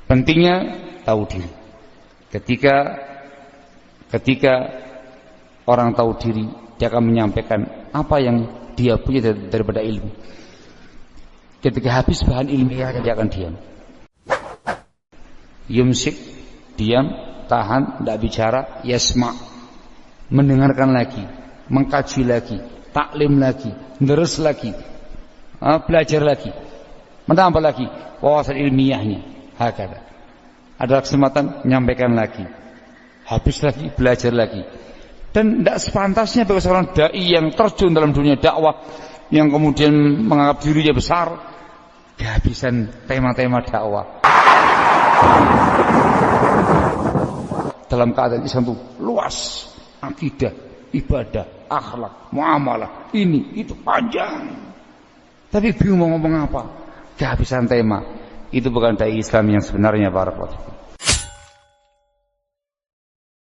Pentingnya tahu diri. Ketika orang tahu diri, dia akan menyampaikan apa yang dia punya daripada ilmu. Ketika habis bahan ilmiah, dia akan diam. Yumsik, diam, tahan, tidak bicara. Yasma, mendengarkan lagi, mengkaji lagi, taklim lagi, deres lagi, belajar lagi, menambah lagi wawasan ilmiahnya. Hakada. Ada kesempatan, menyampaikan lagi, habis lagi, belajar lagi. Dan tidak sepantasnya bagi seorang dai yang terjun dalam dunia dakwah, yang kemudian menganggap dirinya besar, kehabisan tema-tema dakwah. Dalam keadaan Islam itu luas, akidah, ibadah, akhlak, muamalah, ini itu panjang. Tapi bingung mau ngomong apa, kehabisan tema. Itu bukan dai Islam yang sebenarnya, barakallahu.